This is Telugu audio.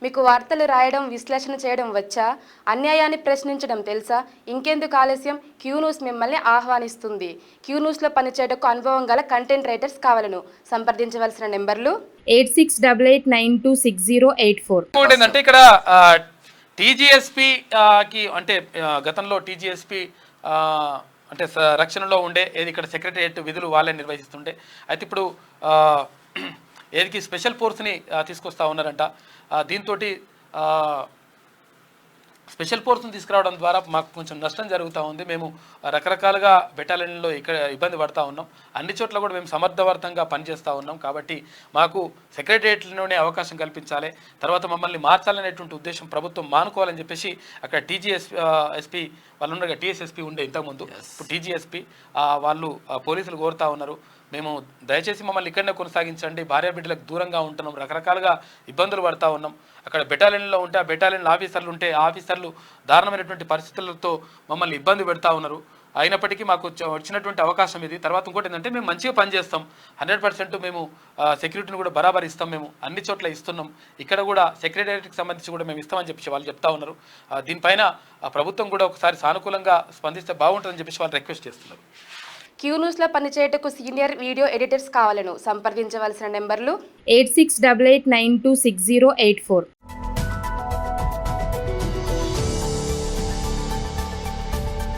మీకు వార్తలు రాయడం, విశ్లేషణ చేయడం వచ్చా? అన్యాయాన్ని ప్రశ్నించడం తెలుసా? ఇంకెందుకు ఆలస్యం? క్యూ న్యూస్ మిమ్మల్ని ఆహ్వానిస్తుంది. క్యూ న్యూస్లో పనిచేయటకు అనుభవం గల కంటెంట్ రైటర్స్ కావాలను. సంప్రదించవలసిన నెంబర్లు 8688960884. ఏంటంటే ఇక్కడ టీజీఎస్పీ కి అంటే గతంలో టీజీఎస్పీ అంటే రక్షణలో ఉండే ఏది ఇక్కడ సెక్రటరియట్ విధులు వాళ్ళే నిర్వహిస్తుండే. అయితే ఇప్పుడు ఏదికి స్పెషల్ ఫోర్స్ని తీసుకొస్తా ఉన్నారంట. దీంతో స్పెషల్ ఫోర్స్ని తీసుకురావడం ద్వారా మాకు కొంచెం నష్టం జరుగుతూ ఉంది. మేము రకరకాలుగా బెటాలియన్లో ఇక్కడ ఇబ్బంది పడుతూ ఉన్నాం. అన్ని చోట్ల కూడా మేము సమర్థవంతంగా పనిచేస్తూ ఉన్నాం. కాబట్టి మాకు సెక్రటరియట్లోనే అవకాశం కల్పించాలి, తర్వాత మమ్మల్ని మార్చాలనేటువంటి ఉద్దేశం ప్రభుత్వం మానుకోవాలని చెప్పేసి అక్కడ ఎస్పీ వాళ్ళు ఉన్నారు. టీఎస్ఎస్పీ ఉండే ఇంతకుముందు, ఇప్పుడు టీజీఎస్పీ వాళ్ళు పోలీసులు కోరుతూ ఉన్నారు, మేము దయచేసి మమ్మల్ని ఇక్కడనే కొనసాగించండి, భార్య బిడ్డలకు దూరంగా ఉంటున్నాం, రకరకాలుగా ఇబ్బందులు పడుతూ ఉన్నాం. అక్కడ బెటాలియన్లో ఉంటే ఆ బెటాలియన్ ఆఫీసర్లు ఉంటే ఆ ఆఫీసర్లు దారుణమైనటువంటి పరిస్థితులతో మమ్మల్ని ఇబ్బంది పెడతా ఉన్నారు. అయినప్పటికీ మాకు వచ్చినటువంటి అవకాశం ఇది. తర్వాత ఇంకోటి ఏంటంటే మేము మంచిగా పనిచేస్తాం, 100% మేము సెక్యూరిటీని కూడా బరాబర్ ఇస్తాం, మేము అన్ని చోట్ల ఇస్తున్నాం, ఇక్కడ కూడా సెక్రటేరియట్కి సంబంధించి కూడా మేము ఇస్తామని చెప్పేసి వాళ్ళు చెప్తా ఉన్నారు. దీనిపైన ప్రభుత్వం కూడా ఒకసారి సానుకూలంగా స్పందిస్తే బాగుంటుందని చెప్పేసి వాళ్ళు రిక్వెస్ట్ చేస్తున్నారు. క్యూ న్యూస్లో పనిచేయటకు సీనియర్ వీడియో ఎడిటర్స్ కావాలను. సంప్రదించవలసిన నెంబర్లు 8688960884.